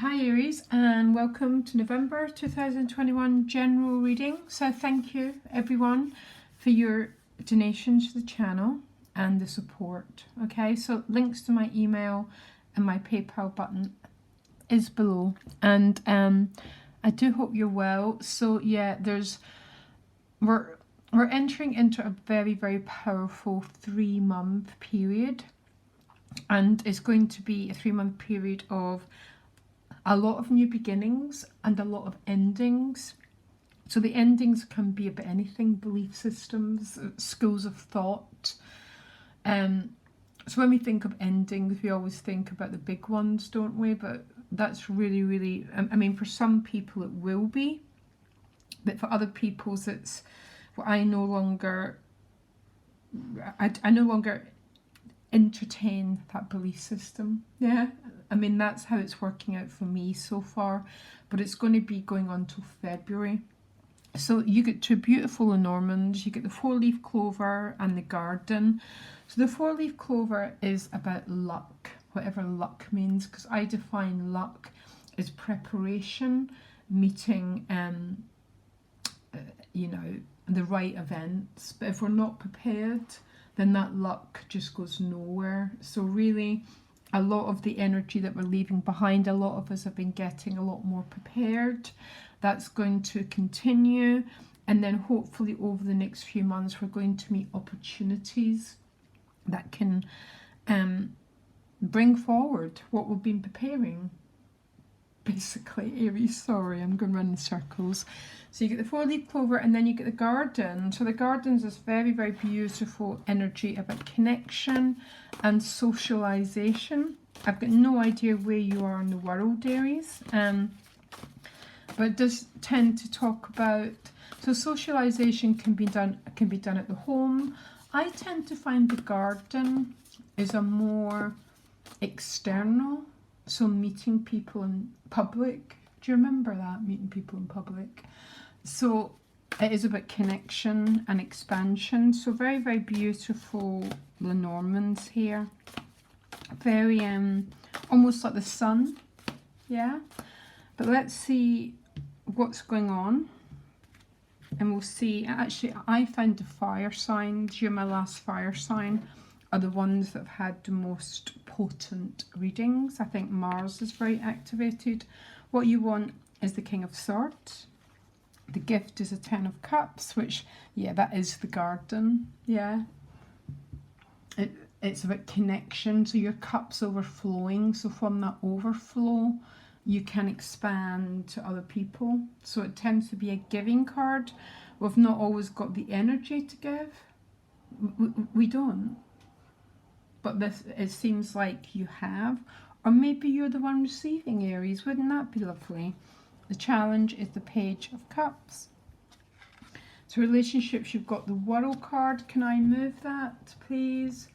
Hi Aries, and welcome to November 2021 general reading. So thank you everyone for your donations to the channel and the support. Okay, so links to my email and my PayPal button is below, and I do hope you're well. So yeah, we're entering into a very powerful 3-month period, and it's going to be a 3-month period of a lot of new beginnings and a lot of endings. So the endings can be about anything: belief systems, schools of thought. So when we think of endings, we always think about the big ones, don't we? But that's really, I mean, for some people it will be, but for other people's it's, well, I no longer entertain that belief system. Yeah, I mean, that's how it's working out for me so far, but it's going to be going on till February. So you get two beautiful Lenormands. You get the 4-leaf clover and the garden. So the 4-leaf clover is about luck, whatever luck means, because I define luck as preparation, meeting the right events. But if we're not prepared, then that luck just goes nowhere. So really, a lot of the energy that we're leaving behind, a lot of us have been getting a lot more prepared. That's going to continue, and then hopefully over the next few months we're going to meet opportunities that can bring forward what we've been preparing. Basically, Aries, sorry, I'm going to run in circles. So you get the 4-leaf clover, and then you get the garden. So the garden's this very beautiful energy about connection and socialization. I've got no idea where you are in the world, Aries, but it does tend to talk about, so socialization can be done at the home. I tend to find the garden is a more external. So meeting people in public, do you remember that, meeting people in public? So it is about connection and expansion. So very beautiful Lenormands here. Very almost like the sun, yeah. But let's see what's going on, and we'll see. Actually, I found the fire signs, you're my last fire sign, are the ones that have had the most potent readings. I think Mars is very activated. What you want is the King of Swords. The gift is a 10 of Cups, which, yeah, that is the garden. Yeah, it's about connection. So your cup's overflowing. So from that overflow, you can expand to other people. So it tends to be a giving card. We've not always got the energy to give. We don't. But this, it seems like you have, or maybe you're the one receiving, Aries. Wouldn't that be lovely? The challenge is the Page of Cups. So relationships, you've got the World card. Can I move that, please?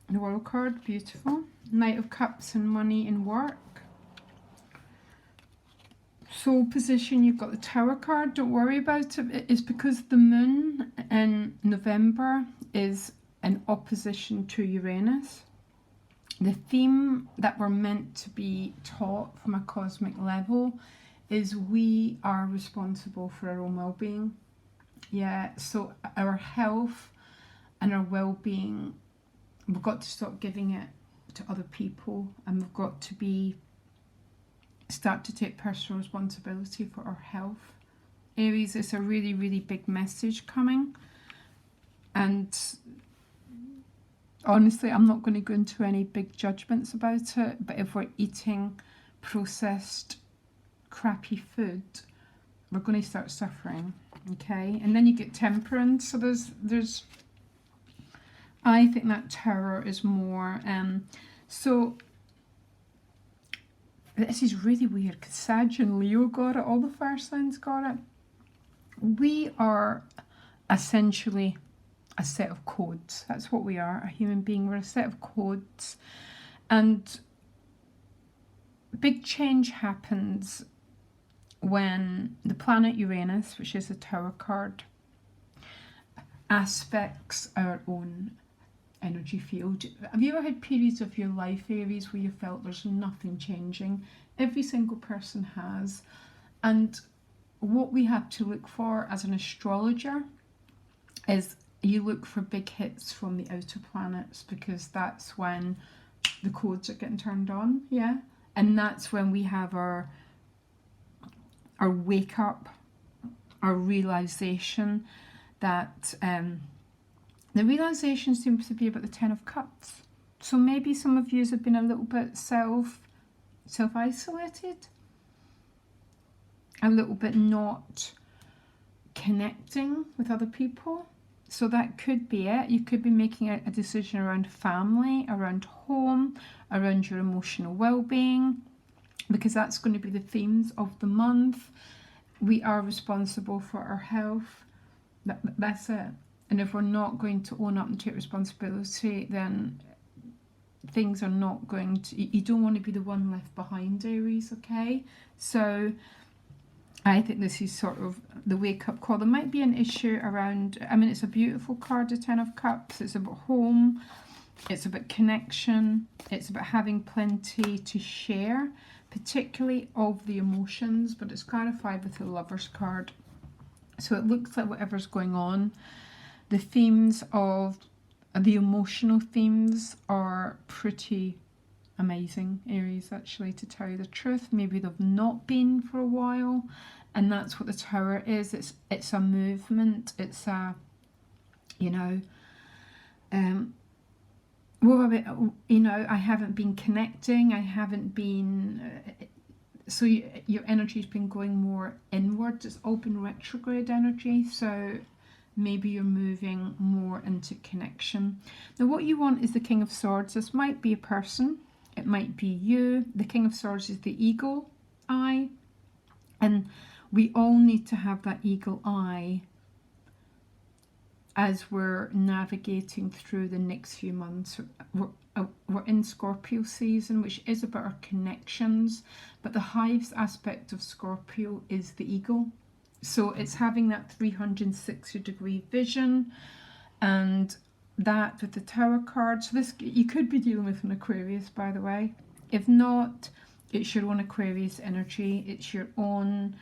The World card, beautiful. Knight of Cups and money and work. Soul position, you've got the Tower card. Don't worry about it. It's because the moon in November is in opposition to Uranus. The theme that we're meant to be taught from a cosmic level is we are responsible for our own well-being. Yeah, so our health and our well-being, we've got to stop giving it to other people, and we've got to start to take personal responsibility for our health. Aries, it's a really big message coming, and honestly, I'm not going to go into any big judgments about it, but if we're eating processed crappy food, we're going to start suffering. Okay, and then you get Temperance. So there's I think that Tower is more so this is really weird because Sag and Leo got it, all the fire signs got it. We are essentially a set of codes. That's what we are, a human being. We're a set of codes, and big change happens when the planet Uranus, which is the Tower card, aspects our own energy field. Have you ever had periods of your life, Aries, where you felt there's nothing changing? Every single person has. And what we have to look for as an astrologer is you look for big hits from the outer planets, because that's when the codes are getting turned on, yeah? And that's when we have our wake up, our realization that the realization seems to be about the Ten of Cups. So maybe some of you have been a little bit self-isolated, a little bit not connecting with other people. So that could be it. You could be making a decision around family, around home, around your emotional well-being, because that's going to be the themes of the month. We are responsible for our health. That's it. And if we're not going to own up and take responsibility, then things are not going to... You don't want to be the one left behind, Aries, okay? So I think this is sort of the wake-up call. There might be an issue around... I mean, it's a beautiful card, the Ten of Cups. It's about home. It's about connection. It's about having plenty to share, particularly of the emotions, but it's clarified with the Lovers card. So it looks like whatever's going on, the themes of the emotional themes are pretty amazing, Aries, actually, to tell you the truth. Maybe they've not been for a while, and that's what the Tower is. It's a movement. It's a, you know, well, you know, I haven't been connecting. I haven't been. So your energy's been going more inwards. It's open retrograde energy. So maybe you're moving more into connection. Now what you want is the King of Swords. This might be a person. It might be you. The King of Swords is the eagle eye. And we all need to have that eagle eye as we're navigating through the next few months. We're in Scorpio season, which is about our connections, but the hives aspect of Scorpio is the eagle. So it's having that 360-degree vision, and that with the Tower card. So this, you could be dealing with an Aquarius, by the way. If not, it's your own Aquarius energy. It's your own...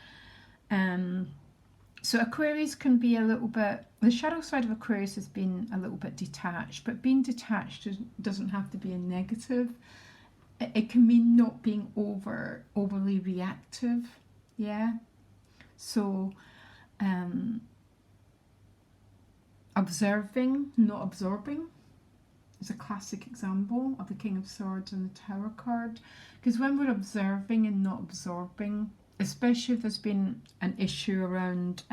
So Aquarius can be a little bit... The shadow side of Aquarius has been a little bit detached, but being detached doesn't have to be a negative. It can mean not being overly reactive, yeah? So, observing, not absorbing, is a classic example of the King of Swords and the Tower card. Because when we're observing and not absorbing, especially if there's been an issue around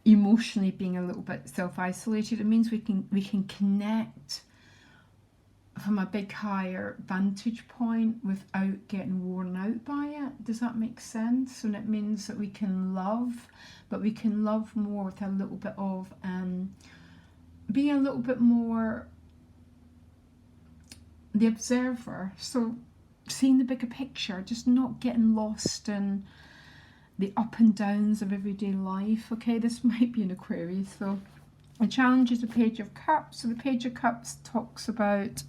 emotionally being a little bit self-isolated, it means we can connect from a big higher vantage point without getting worn out by it. Does that make sense? And it means that we can love, but we can love more with a little bit of being a little bit more the observer. So seeing the bigger picture, just not getting lost in the up and downs of everyday life. Okay, this might be an Aquarius though. The challenge is the Page of Cups. So the Page of Cups talks about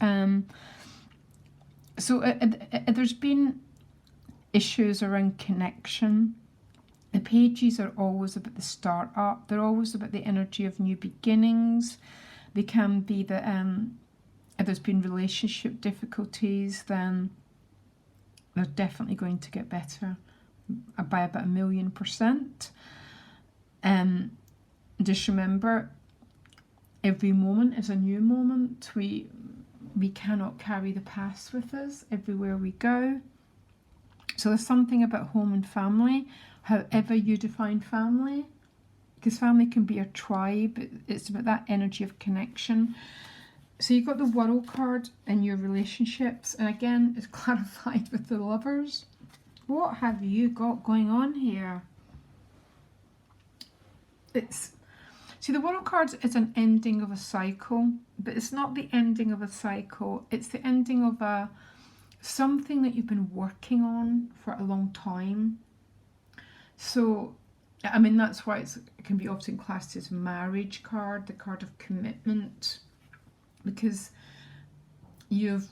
there's been issues around connection. The pages are always about the start up. They're always about the energy of new beginnings. They can be that if there's been relationship difficulties, then they're definitely going to get better by about 1,000,000%. Just remember, every moment is a new moment. We cannot carry the past with us everywhere we go. So there's something about home and family, however you define family, because family can be a tribe. It's about that energy of connection. So you've got the World card in your relationships, and again, it's clarified with the Lovers. What have you got going on here? See, the World card is an ending of a cycle, but it's not the ending of a cycle. It's the ending of something that you've been working on for a long time. So, I mean, that's why it can be often classed as marriage card, the card of commitment. because you've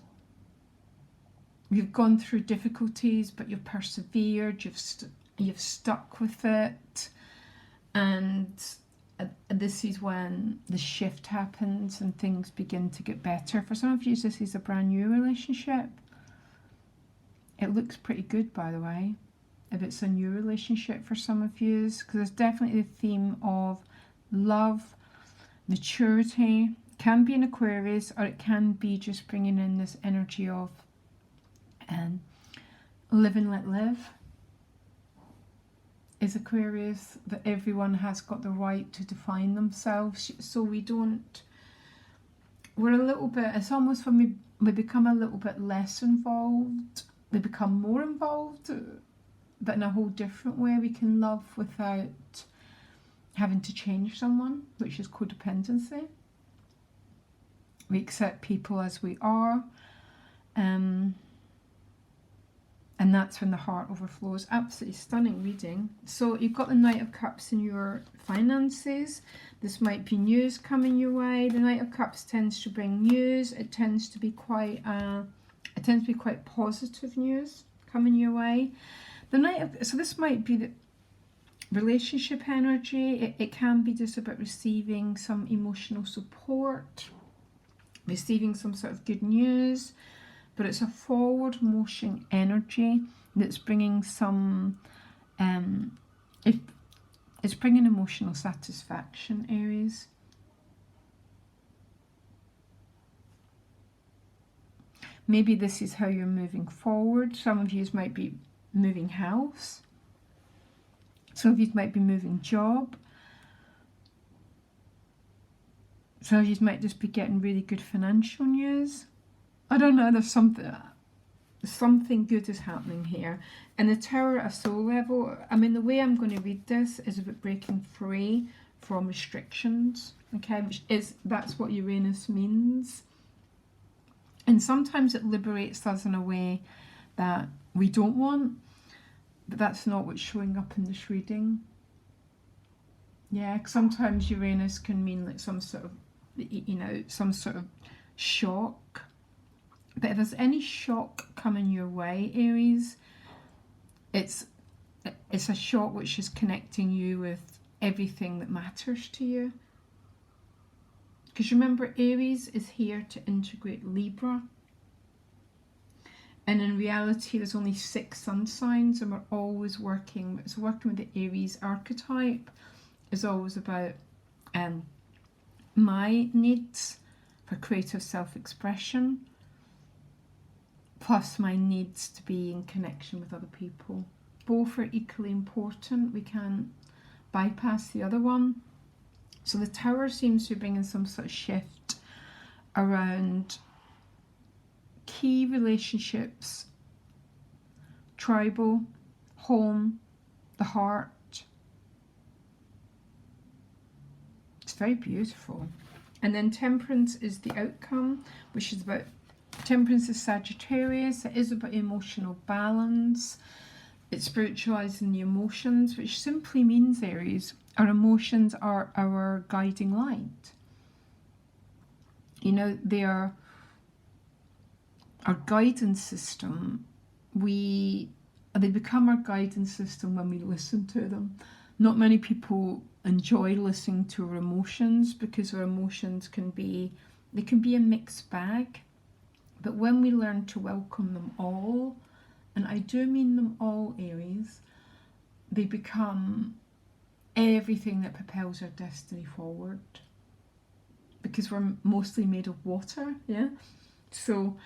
gone through difficulties, but you've persevered, you've stuck with it, and this is when the shift happens and things begin to get better. For some of you, this is a brand new relationship. It looks pretty good, by the way, if it's a new relationship for some of you, because there's definitely the theme of love, maturity. It can be an Aquarius, or it can be just bringing in this energy of live and let live. Is Aquarius, that everyone has got the right to define themselves, so we're a little bit, it's almost when we become a little bit less involved, we become more involved, but in a whole different way. We can love without having to change someone, which is codependency. We accept people as we are, and that's when the heart overflows. Absolutely stunning reading. So you've got the Knight of Cups in your finances. This might be news coming your way. The Knight of Cups tends to bring news. It tends to be quite positive news coming your way. So this might be the relationship energy. It can be just about receiving some emotional support, receiving some sort of good news. But it's a forward motion energy that's bringing some, it's bringing emotional satisfaction, Aries. Maybe this is how you're moving forward. Some of you might be moving house. Some of you might be moving job. Some of you might just be getting really good financial news. I don't know, there's something good is happening here. And the Tower at a soul level, I mean, the way I'm going to read this is about breaking free from restrictions, okay, that's what Uranus means. And sometimes it liberates us in a way that we don't want, but that's not what's showing up in this reading. Yeah, sometimes Uranus can mean like some sort of shock. But if there's any shock coming your way, Aries, it's a shock which is connecting you with everything that matters to you. Because remember, Aries is here to integrate Libra. And in reality, there's only 6 sun signs, and we're always working with the Aries archetype. Is always about my needs for creative self-expression, plus my needs to be in connection with other people. Both are equally important. We can't bypass the other one. So the Tower seems to be bringing some sort of shift around key relationships, tribal, home, the heart. It's very beautiful. And then Temperance is the outcome, which is about, Temperance is Sagittarius. It is about emotional balance. It's spiritualizing the emotions, which simply means, Aries, our emotions are our guiding light. You know, they are our guidance system. They become our guidance system when we listen to them. Not many people enjoy listening to our emotions, because our emotions can be a mixed bag. But when we learn to welcome them all, and I do mean them all, Aries, they become everything that propels our destiny forward. Because we're mostly made of water, yeah? So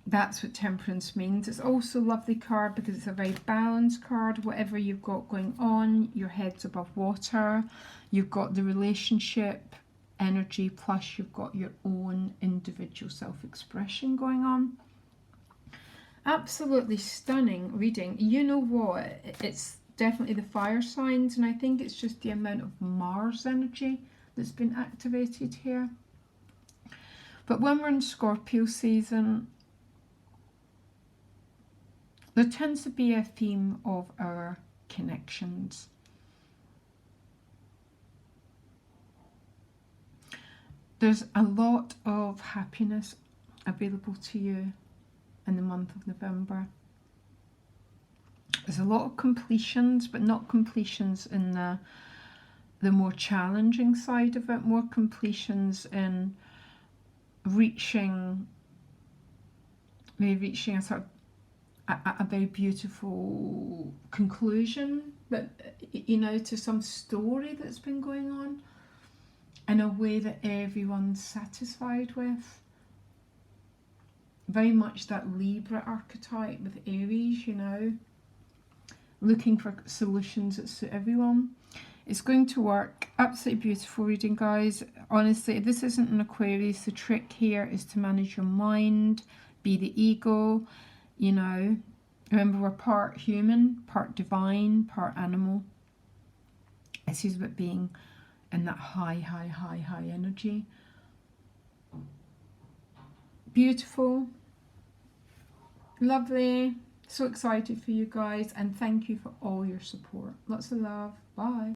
that's what Temperance means. It's also a lovely card because it's a very balanced card. Whatever you've got going on, your head's above water. You've got the relationship energy, plus you've got your own individual self-expression going on. Absolutely stunning reading. You know what? It's definitely the fire signs, and I think it's just the amount of Mars energy that's been activated here. But when we're in Scorpio season, there tends to be a theme of our connections. there's a lot of happiness available to you in the month of November. There's a lot of completions, but not completions in the more challenging side of it, more completions in maybe reaching a sort of a very beautiful conclusion, but you know, to some story that's been going on in a way that everyone's satisfied with. Very much that Libra archetype with Aries, you know, looking for solutions that suit everyone. It's going to work. Absolutely beautiful reading, guys. Honestly, if this isn't an Aquarius, the trick here is to manage your mind, be the ego, you know. Remember, we're part human, part divine, part animal. This is about being in that high energy. Beautiful. Lovely. So excited for you guys, and thank you for all your support. Lots of love. Bye.